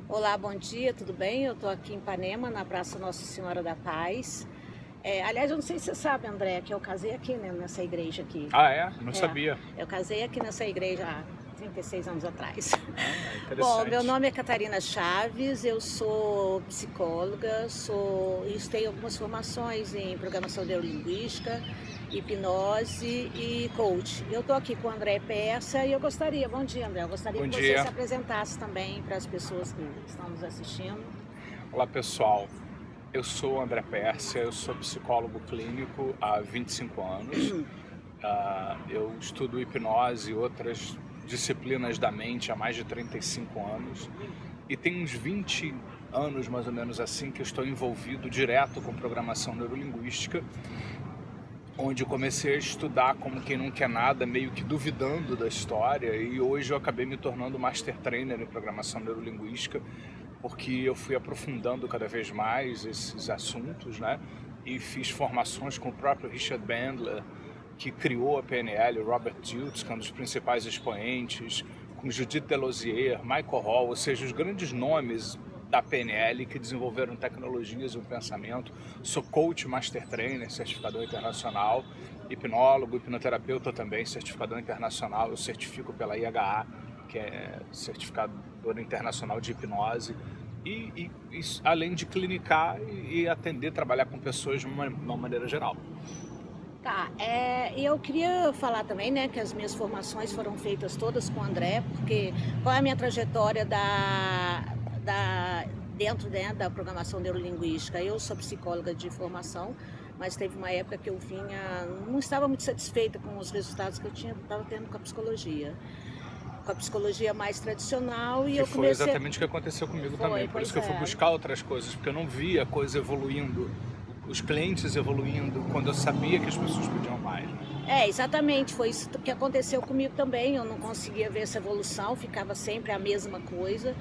Olá, bom dia, tudo bem? Eu estou aqui em Ipanema, na Praça Nossa Senhora da Paz. Aliás, eu não sei se você sabe, André, que eu casei aqui, né, nessa igreja aqui. Ah, é? Não É, sabia. eu casei aqui nessa igreja há 36 anos atrás. Ah, Bom, meu interessante. nome é Catarina Chaves, eu sou psicóloga, e tenho algumas formações em programação neurolinguística, hipnose e coach. Eu estou aqui com o André Peça e bom dia, André, eu gostaria Bom que você se dia. apresentasse também para as pessoas que estão nos assistindo. Olá, pessoal. Eu sou o André Pérsia, eu sou psicólogo clínico há 25 anos. Eu estudo hipnose e outras disciplinas da mente há mais de 35 anos. E tem uns 20 anos, mais ou menos assim, que eu estou envolvido direto com programação neurolinguística, onde eu comecei a estudar como quem não quer nada, meio que duvidando da história, e hoje eu acabei me tornando Master Trainer em programação neurolinguística, porque eu fui aprofundando cada vez mais esses assuntos, né? E fiz formações com o próprio Richard Bandler, que criou a PNL, o Robert Dilts, que é um dos principais expoentes, com Judith Delosier, Michael Hall, ou seja, os grandes nomes da PNL que desenvolveram tecnologias e um pensamento. Sou coach, master trainer, certificador internacional, hipnólogo, hipnoterapeuta também, certificador internacional. Eu certifico pela IHA, que é certificadora internacional de hipnose. E além de clinicar e atender, trabalhar com pessoas de uma maneira geral. Tá, e eu queria falar também, né, que as minhas formações foram feitas todas com o André, porque qual é a minha trajetória dentro, né, da programação neurolinguística? Eu sou psicóloga de formação, mas teve uma época que eu não estava muito satisfeita com os resultados que eu estava tendo com a psicologia mais tradicional, e Que eu foi comecei... exatamente o que aconteceu comigo também, por isso que eu fui é. buscar outras coisas, porque eu não via a coisa evoluindo, os clientes evoluindo, quando eu sabia que as pessoas podiam mais, né? Exatamente, foi isso que aconteceu comigo também. Eu não conseguia ver essa evolução, ficava sempre a mesma coisa.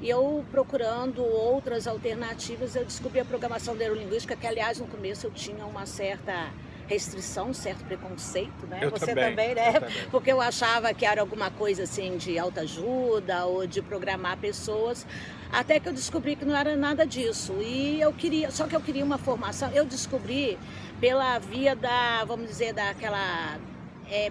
E eu procurando outras alternativas, eu descobri a programação neurolinguística, que aliás no começo eu tinha uma certa restrição, um certo preconceito, né? Você também, né? Também. Porque eu achava que era alguma coisa assim de autoajuda ou de programar pessoas, até que eu descobri que não era nada disso. Só que eu queria uma formação, eu descobri pela via vamos dizer, daquela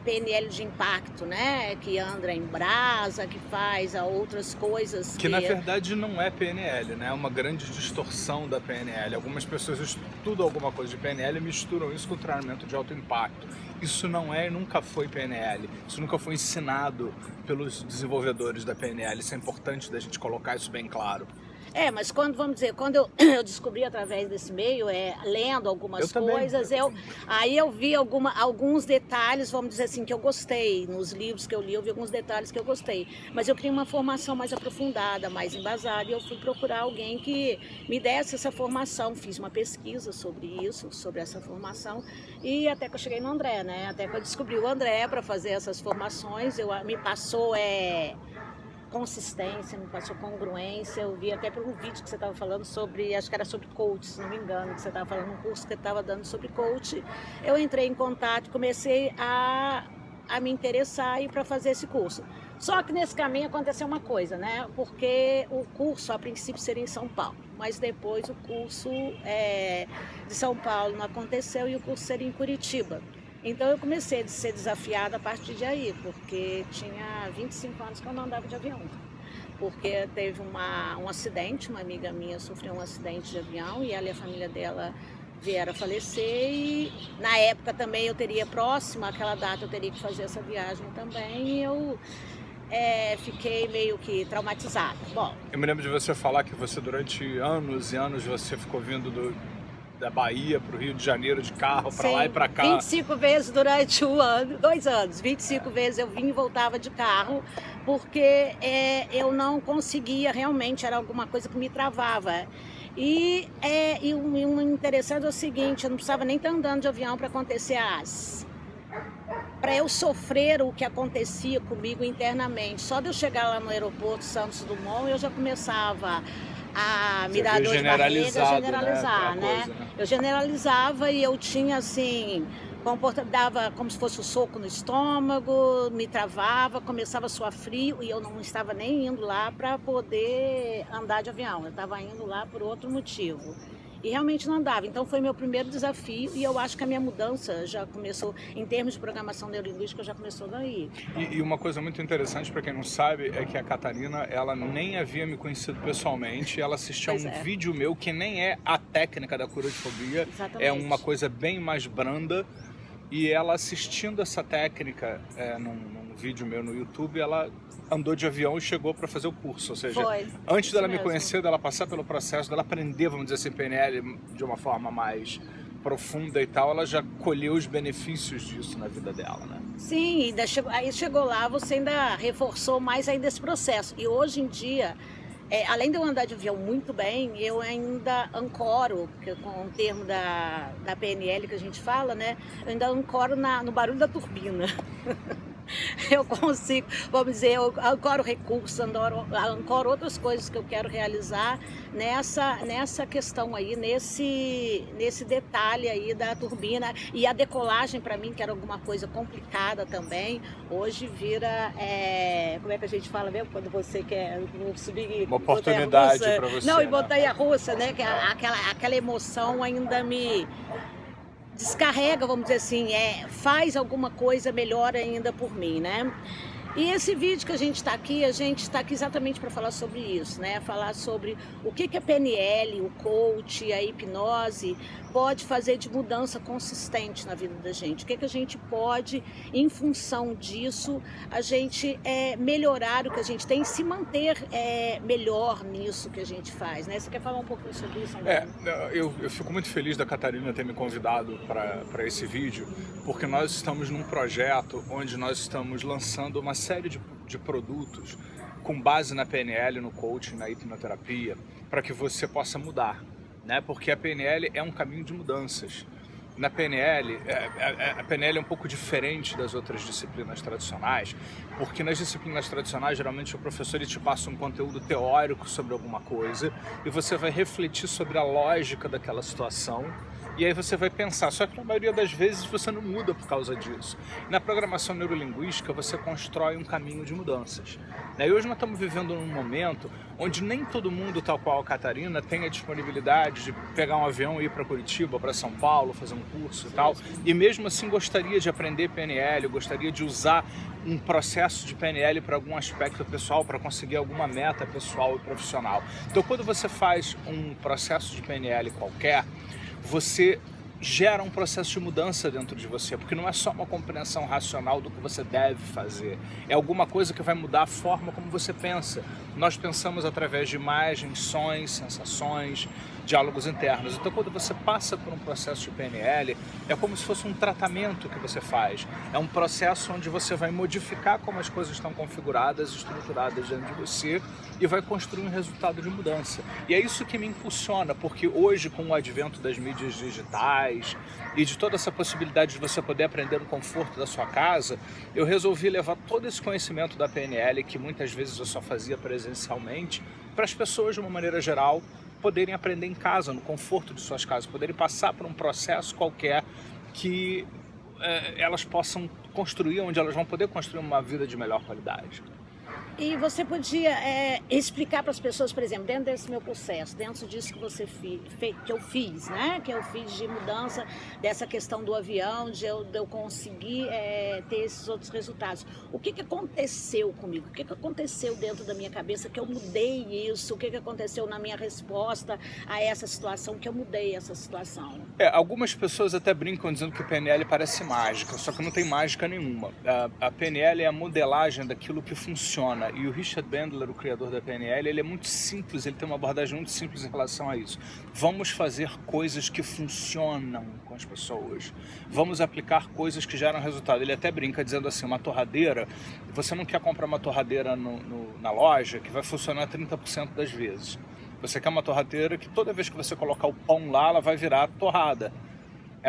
PNL de impacto, né? Que anda em brasa, que faz outras coisas Que na verdade não é PNL, né? É uma grande distorção da PNL. Algumas pessoas estudam alguma coisa de PNL e misturam isso com treinamento de alto impacto. Isso não é e nunca foi PNL. Isso nunca foi ensinado pelos desenvolvedores da PNL. Isso é importante da gente colocar isso bem claro. Mas quando eu descobri através desse meio, lendo algumas coisas, aí eu vi alguns detalhes, vamos dizer assim, que eu gostei. Nos livros que eu li, eu vi alguns detalhes que eu gostei. Mas eu queria uma formação mais aprofundada, mais embasada, e eu fui procurar alguém que me desse essa formação. Fiz uma pesquisa sobre isso, sobre essa formação, e até que eu cheguei no André, né? Até que eu descobri o André para fazer essas formações, me passou consistência, me passou congruência. Eu vi até pelo vídeo que você estava falando sobre, acho que era sobre coach, se não me engano, que você estava falando, um curso que estava dando sobre coach. Eu entrei em contato, comecei a me interessar e para fazer esse curso. Só que nesse caminho aconteceu uma coisa, né? Porque o curso a princípio seria em São Paulo, mas depois o curso de São Paulo não aconteceu e o curso seria em Curitiba. Então eu comecei a ser desafiada a partir de aí, porque tinha 25 anos que eu não andava de avião. Porque teve um acidente, uma amiga minha sofreu um acidente de avião e ela e a família dela vieram a falecer, e na época também eu teria próxima àquela data, eu teria que fazer essa viagem também, e eu fiquei meio que traumatizada. Bom, eu me lembro de você falar que você durante anos e anos você ficou vindo da Bahia para o Rio de Janeiro de carro, para lá e para cá. 25 vezes durante 2 anos, 25 vezes eu vim e voltava de carro, porque eu não conseguia, realmente era alguma coisa que me travava. E o interessante é o seguinte, eu não precisava nem estar andando de avião para acontecer para eu sofrer o que acontecia comigo internamente. Só de eu chegar lá no aeroporto Santos Dumont, eu já começava a me dar dor de barriga, generalizar, né? Eu generalizava e eu tinha, assim, dava como se fosse um soco no estômago, me travava, começava a suar frio e eu não estava nem indo lá para poder andar de avião, eu estava indo lá por outro motivo. E realmente não andava, então foi meu primeiro desafio e eu acho que a minha mudança já começou, em termos de programação neurolinguística, já começou daí. E uma coisa muito interessante para quem não sabe é que a Catarina, ela nem havia me conhecido pessoalmente, ela assistiu a um vídeo meu que nem é a técnica da cura de fobia, Exatamente. É uma coisa bem mais branda, e ela assistindo essa técnica num vídeo meu no YouTube, ela andou de avião e chegou para fazer o curso, ou seja, antes dela me conhecer, dela passar pelo processo, dela aprender, vamos dizer assim, PNL de uma forma mais profunda e tal, ela já colheu os benefícios disso na vida dela, né? Sim, aí chegou lá, você ainda reforçou mais ainda esse processo. E hoje em dia, além de eu andar de avião muito bem, eu ainda ancoro, porque com o termo da PNL que a gente fala, né? Eu ainda ancoro no barulho da turbina. Eu consigo, vamos dizer, eu ancoro recursos, ancoro outras coisas que eu quero realizar nessa questão aí, nesse detalhe aí da turbina. E a decolagem para mim, que era alguma coisa complicada também, hoje vira, como é que a gente fala mesmo, quando você quer subir... Uma oportunidade para você. Não, e montanha-russa, né, que aquela emoção ainda me... descarrega, vamos dizer assim, faz alguma coisa melhor ainda por mim, né? E esse vídeo que a gente está aqui exatamente para falar sobre isso, né? Falar sobre o que a PNL, o coach, a hipnose pode fazer de mudança consistente na vida da gente. O que a gente pode, em função disso, a gente melhorar o que a gente tem, se manter melhor nisso que a gente faz, né? Você quer falar um pouco sobre isso, André? Eu fico muito feliz da Catarina ter me convidado para esse vídeo, porque nós estamos num projeto onde nós estamos lançando uma série de produtos com base na PNL, no coaching, na hipnoterapia, para que você possa mudar, né? Porque a PNL é um caminho de mudanças. Na PNL, a PNL é um pouco diferente das outras disciplinas tradicionais, porque nas disciplinas tradicionais, geralmente o professor ele te passa um conteúdo teórico sobre alguma coisa e você vai refletir sobre a lógica daquela situação e aí você vai pensar, só que na maioria das vezes você não muda por causa disso. Na programação neurolinguística você constrói um caminho de mudanças. E hoje nós estamos vivendo num momento onde nem todo mundo, tal qual a Catarina, tem a disponibilidade de pegar um avião e ir para Curitiba, para São Paulo, fazer um curso e tal, e mesmo assim gostaria de aprender PNL, gostaria de usar um processo de PNL para algum aspecto pessoal, para conseguir alguma meta pessoal e profissional. Então quando você faz um processo de PNL qualquer, você gera um processo de mudança dentro de você, porque não é só uma compreensão racional do que você deve fazer, é alguma coisa que vai mudar a forma como você pensa. Nós pensamos através de imagens, sons, sensações, diálogos internos. Então quando você passa por um processo de PNL, é como se fosse um tratamento que você faz, é um processo onde você vai modificar como as coisas estão configuradas, estruturadas dentro de você e vai construir um resultado de mudança. E é isso que me impulsiona, porque hoje com o advento das mídias digitais e de toda essa possibilidade de você poder aprender no conforto da sua casa, eu resolvi levar todo esse conhecimento da PNL, que muitas vezes eu só fazia presencialmente, para as pessoas de uma maneira geral poderem aprender em casa, no conforto de suas casas, poderem passar por um processo qualquer que elas possam construir, onde elas vão poder construir uma vida de melhor qualidade. E você podia explicar para as pessoas, por exemplo, dentro desse meu processo, dentro disso que você que eu fiz, né? Que eu fiz de mudança dessa questão do avião, de eu conseguir ter esses outros resultados. O que aconteceu comigo? O que aconteceu dentro da minha cabeça que eu mudei isso? O que aconteceu na minha resposta a essa situação que eu mudei essa situação? Algumas pessoas até brincam dizendo que PNL parece mágica, só que não tem mágica nenhuma. A PNL é a modelagem daquilo que funciona. E o Richard Bandler, o criador da PNL, ele é muito simples, ele tem uma abordagem muito simples em relação a isso. Vamos fazer coisas que funcionam com as pessoas. Vamos aplicar coisas que geram resultado. Ele até brinca dizendo assim, uma torradeira, você não quer comprar uma torradeira na loja que vai funcionar 30% das vezes. Você quer uma torradeira que toda vez que você colocar o pão lá, ela vai virar torrada.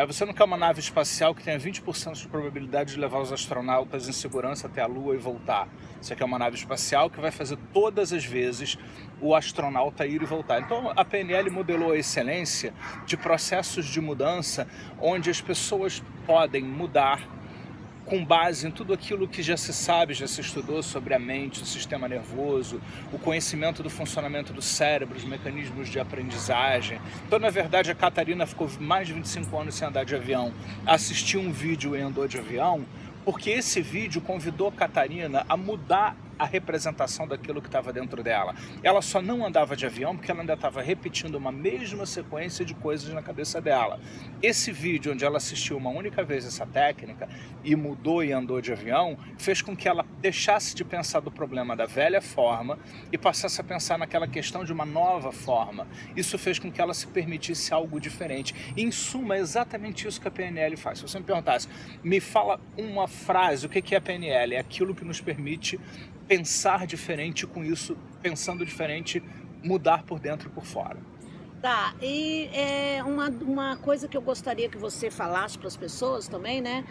Você não quer uma nave espacial que tenha 20% de probabilidade de levar os astronautas em segurança até a Lua e voltar. Você quer uma nave espacial que vai fazer todas as vezes o astronauta ir e voltar. Então a PNL modelou a excelência de processos de mudança onde as pessoas podem mudar com base em tudo aquilo que já se sabe, já se estudou sobre a mente, o sistema nervoso, o conhecimento do funcionamento do cérebro, os mecanismos de aprendizagem. Então, na verdade, a Catarina ficou mais de 25 anos sem andar de avião, assistiu um vídeo e andou de avião, porque esse vídeo convidou a Catarina a mudar a representação daquilo que estava dentro dela. Ela só não andava de avião porque ela ainda estava repetindo uma mesma sequência de coisas na cabeça dela. Esse vídeo, onde ela assistiu uma única vez essa técnica e mudou e andou de avião, fez com que ela deixasse de pensar do problema da velha forma e passasse a pensar naquela questão de uma nova forma. Isso fez com que ela se permitisse algo diferente. E, em suma, é exatamente isso que a PNL faz. Se você me perguntasse, me fala uma frase, o que é a PNL? É aquilo que nos permite pensar diferente, com isso, pensando diferente, mudar por dentro e por fora. Tá, e uma coisa que eu gostaria que você falasse para as pessoas também, né?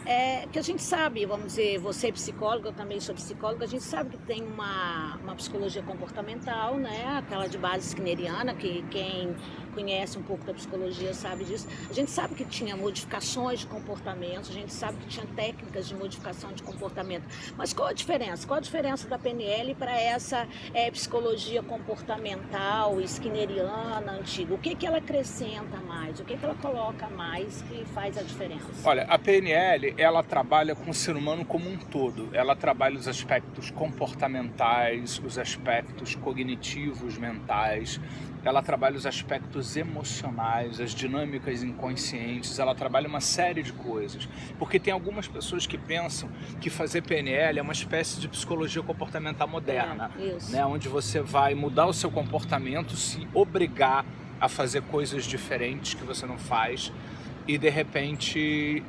É que a gente sabe, vamos dizer, você é psicóloga, eu também sou psicóloga, a gente sabe que tem uma psicologia comportamental, né? Aquela de base skinneriana, que quem conhece um pouco da psicologia sabe disso. A gente sabe que tinha modificações de comportamento, a gente sabe que tinha técnicas de modificação de comportamento. Mas qual a diferença? Qual a diferença da PNL para essa psicologia comportamental, skinneriana, antiga? O que ela acrescenta mais? O que ela coloca mais que faz a diferença? Olha, a PNL, ela trabalha com o ser humano como um todo. Ela trabalha os aspectos comportamentais, os aspectos cognitivos, mentais. Ela trabalha os aspectos emocionais, as dinâmicas inconscientes. Ela trabalha uma série de coisas. Porque tem algumas pessoas que pensam que fazer PNL é uma espécie de psicologia comportamental moderna, né? Onde você vai mudar o seu comportamento, se obrigar a fazer coisas diferentes que você não faz. E, de repente,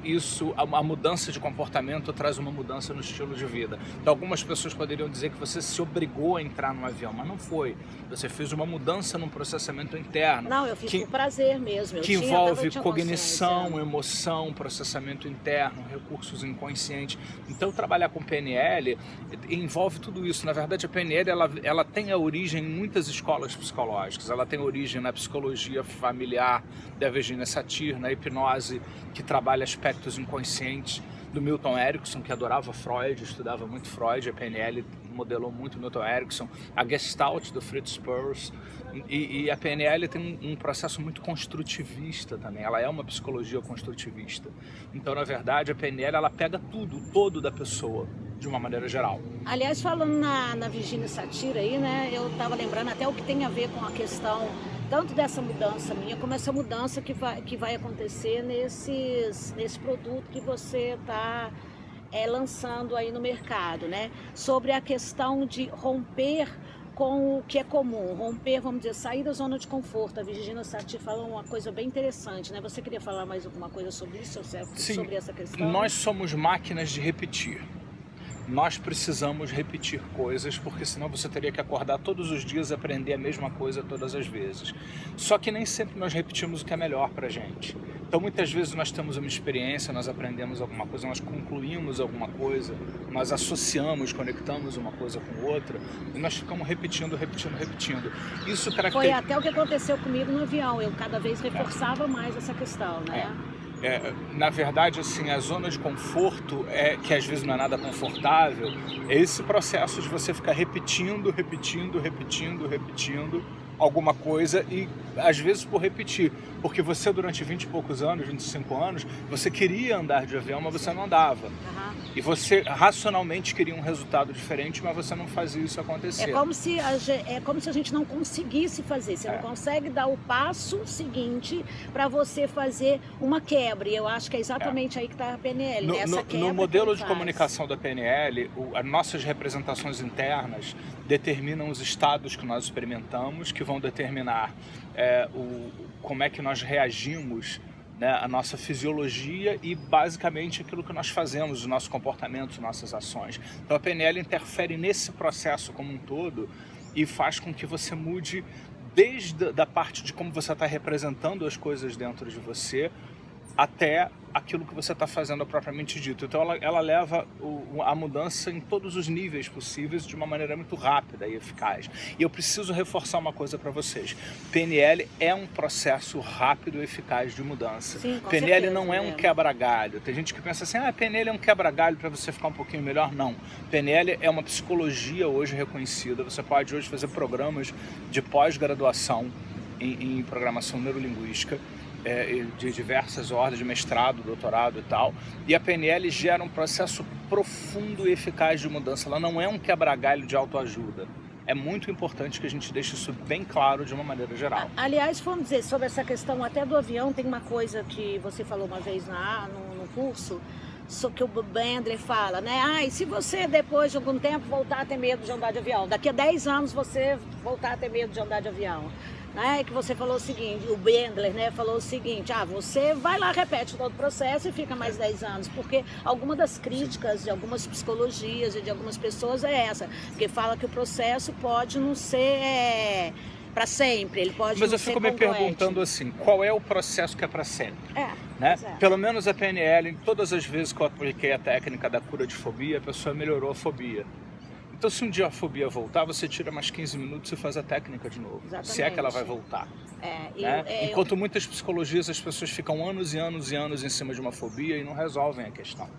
a mudança de comportamento traz uma mudança no estilo de vida. Então, algumas pessoas poderiam dizer que você se obrigou a entrar no avião, mas não foi. Você fez uma mudança num processamento interno. Não, eu fiz por prazer mesmo. Que envolve cognição, emoção, processamento interno, recursos inconscientes. Então, trabalhar com PNL envolve tudo isso. Na verdade, a PNL ela tem a origem em muitas escolas psicológicas. Ela tem origem na psicologia familiar da Virginia Satir, na hipnose, que trabalha aspectos inconscientes, do Milton Erickson, que adorava Freud, estudava muito Freud. A PNL modelou muito Milton Erickson, a Gestalt do Fritz Perls, e a PNL tem um processo muito construtivista também. Ela é uma psicologia construtivista. Então, na verdade, a PNL ela pega tudo, o todo da pessoa, de uma maneira geral. Aliás, falando na Virginia Satir aí, né, eu estava lembrando até o que tem a ver com a questão tanto dessa mudança minha, como essa mudança que vai acontecer nesse produto que você está lançando aí no mercado, né? Sobre a questão de romper com o que é comum, romper, vamos dizer, sair da zona de conforto. A Virginia Satir falou uma coisa bem interessante, né? Você queria falar mais alguma coisa sobre isso, Sim, sobre essa questão? Nós somos máquinas de repetir. Nós precisamos repetir coisas, porque senão você teria que acordar todos os dias e aprender a mesma coisa todas as vezes. Só que nem sempre nós repetimos o que é melhor pra gente. Então, muitas vezes nós temos uma experiência, nós aprendemos alguma coisa, nós concluímos alguma coisa, nós associamos, conectamos uma coisa com outra, e nós ficamos repetindo. Isso caracteriza... Foi até o que aconteceu comigo no avião. Eu cada vez reforçava mais essa questão, né? Na verdade, assim, a zona de conforto, que às vezes não é nada confortável, é esse processo de você ficar repetindo alguma coisa, e às vezes por repetir, porque você durante 20 e poucos anos, 25 anos, você queria andar de avião, mas você não andava. E você racionalmente queria um resultado diferente, mas você não fazia isso acontecer. É como se a gente não conseguisse fazer. Você não consegue dar o passo seguinte para você fazer uma quebra. E eu acho que é exatamente aí que está a PNL. No modelo de comunicação da PNL, as nossas representações internas determinam os estados que nós experimentamos, que vão determinar como é que nós reagimos, né, a nossa fisiologia e basicamente aquilo que nós fazemos, os nossos comportamentos, nossas ações. Então a PNL interfere nesse processo como um todo e faz com que você mude desde a parte de como você está representando as coisas dentro de você, até aquilo que você está fazendo propriamente dito. Então ela leva a mudança em todos os níveis possíveis de uma maneira muito rápida e eficaz. E eu preciso reforçar uma coisa para vocês. PNL é um processo rápido e eficaz de mudança. Sim, com PNL certeza, não é um quebra-galho. Tem gente que pensa assim, PNL é um quebra-galho para você ficar um pouquinho melhor. Não. PNL é uma psicologia hoje reconhecida. Você pode hoje fazer programas de pós-graduação em programação neurolinguística, de diversas ordens, de mestrado, doutorado e tal, e a PNL gera um processo profundo e eficaz de mudança. Ela não é um quebra-galho de autoajuda. É muito importante que a gente deixe isso bem claro de uma maneira geral. Aliás, vamos dizer, sobre essa questão até do avião, tem uma coisa que você falou uma vez no curso, só que o Bandler fala, né? E se você depois de algum tempo voltar a ter medo de andar de avião, daqui a 10 anos você voltar a ter medo de andar de avião, né? Que você falou o seguinte, o Bandler, né, falou o seguinte, você vai lá, repete todo o processo e fica mais 10 anos, porque alguma das críticas de algumas psicologias e de algumas pessoas é essa, porque fala que o processo pode não ser para sempre, ele pode Mas não eu ser fico me congruente. perguntando assim, qual é o processo que é para sempre? Né? Pelo menos a PNL, em todas as vezes que eu apliquei a técnica da cura de fobia, a pessoa melhorou a fobia. Então, se um dia a fobia voltar, você tira mais 15 minutos e faz a técnica de novo. Exatamente. Se é que ela vai voltar. Enquanto muitas psicologias, as pessoas ficam anos e anos e anos em cima de uma fobia e não resolvem a questão.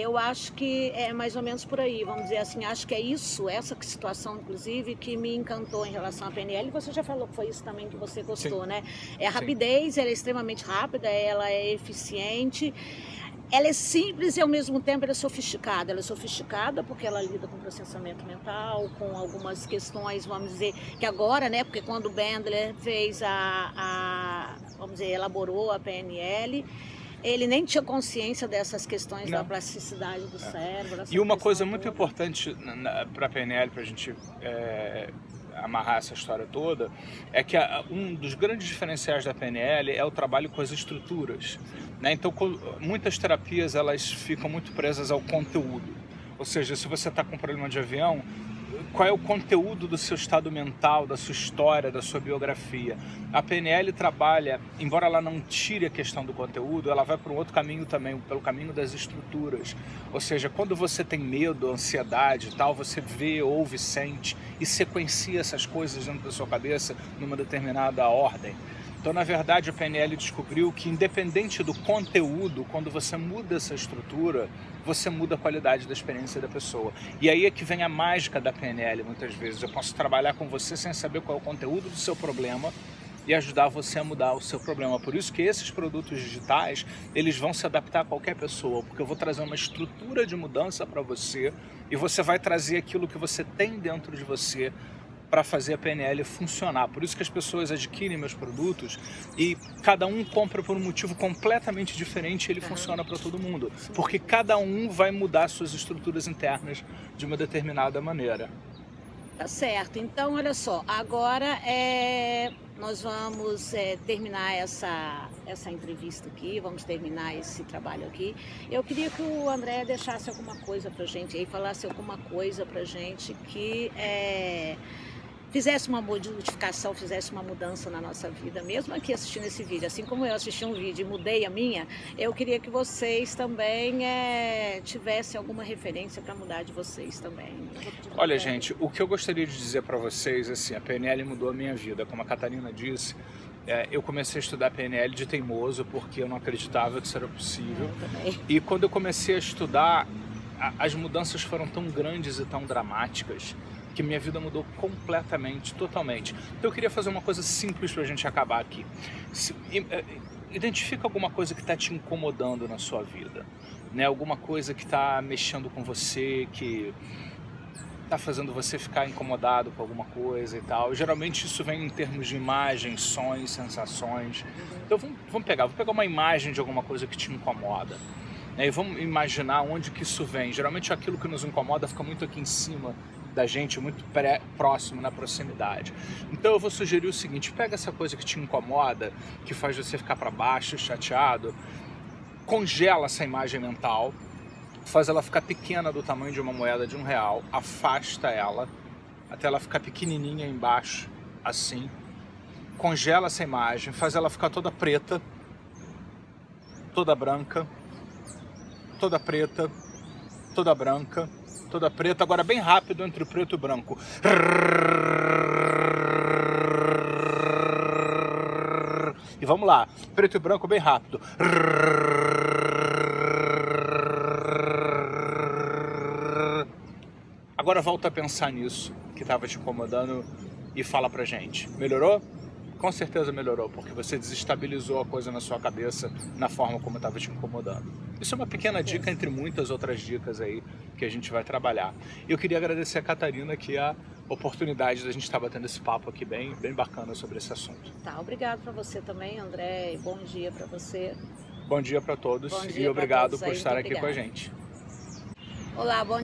Eu acho que é mais ou menos por aí, vamos dizer assim, acho que é isso, essa situação, inclusive, que me encantou em relação à PNL. Você já falou que foi isso também que você gostou, Sim. né? A rapidez, ela é extremamente rápida, ela é eficiente, ela é simples e ao mesmo tempo ela é sofisticada. Ela é sofisticada porque ela lida com processamento mental, com algumas questões, vamos dizer, que agora, né? Porque quando o Bandler fez vamos dizer, elaborou a PNL, ele nem tinha consciência dessas questões da plasticidade do cérebro. E uma coisa muito importante para a PNL, para a gente amarrar essa história toda, é que um dos grandes diferenciais da PNL é o trabalho com as estruturas, né? Então, muitas terapias elas ficam muito presas ao conteúdo. Ou seja, se você está com problema de avião, qual é o conteúdo do seu estado mental, da sua história, da sua biografia? A PNL trabalha, embora ela não tire a questão do conteúdo, ela vai para um outro caminho também, pelo caminho das estruturas. Ou seja, quando você tem medo, ansiedade e tal, você vê, ouve, sente e sequencia essas coisas dentro da sua cabeça numa determinada ordem. Então, na verdade, a PNL descobriu que, independente do conteúdo, quando você muda essa estrutura, você muda a qualidade da experiência da pessoa. E aí é que vem a mágica da PNL, muitas vezes. Eu posso trabalhar com você sem saber qual é o conteúdo do seu problema e ajudar você a mudar o seu problema. Por isso que esses produtos digitais, eles vão se adaptar a qualquer pessoa, porque eu vou trazer uma estrutura de mudança para você e você vai trazer aquilo que você tem dentro de você para fazer a PNL funcionar. Por isso que as pessoas adquirem meus produtos e cada um compra por um motivo completamente diferente e ele funciona para todo mundo. Porque cada um vai mudar suas estruturas internas de uma determinada maneira. Tá certo. Então, olha só, agora nós vamos terminar essa entrevista aqui, vamos terminar esse trabalho aqui. Eu queria que o André deixasse alguma coisa pra gente aí, falasse alguma coisa pra gente que fizesse uma modificação, fizesse uma mudança na nossa vida, mesmo aqui assistindo esse vídeo. Assim como eu assisti um vídeo e mudei a minha, eu queria que vocês também tivessem alguma referência para mudar de vocês também. Olha, gente, o que eu gostaria de dizer para vocês, assim, a PNL mudou a minha vida. Como a Catarina disse, eu comecei a estudar PNL de teimoso, porque eu não acreditava que isso era possível. E quando eu comecei a estudar, as mudanças foram tão grandes e tão dramáticas que minha vida mudou completamente, totalmente. Então eu queria fazer uma coisa simples para a gente acabar aqui. Identifica alguma coisa que está te incomodando na sua vida, né? Alguma coisa que está mexendo com você, que está fazendo você ficar incomodado com alguma coisa e tal. Geralmente isso vem em termos de imagens, sons, sensações. Então vou pegar uma imagem de alguma coisa que te incomoda, né? E vamos imaginar onde que isso vem. Geralmente aquilo que nos incomoda fica muito aqui em cima da gente, muito próximo, na proximidade. Então eu vou sugerir o seguinte: pega essa coisa que te incomoda, que faz você ficar para baixo, chateado, congela essa imagem mental, faz ela ficar pequena do tamanho de uma moeda de R$1, afasta ela até ela ficar pequenininha embaixo, assim, congela essa imagem, faz ela ficar toda preta, toda branca, toda preta, toda branca, toda preta. Agora bem rápido entre o preto e o branco. E vamos lá, preto e branco bem rápido. Agora volta a pensar nisso que estava te incomodando e fala pra gente. Melhorou? Com certeza melhorou, porque você desestabilizou a coisa na sua cabeça, na forma como estava te incomodando. Isso é uma pequena dica entre muitas outras dicas aí que a gente vai trabalhar. Eu queria agradecer a Catarina que a oportunidade da gente estar batendo esse papo aqui bem bacana sobre esse assunto. Tá, obrigado para você também, André, e bom dia para você. Bom dia para todos Bom dia e obrigado todos por aí, estar muito aqui com a obrigada. gente. Olá, bom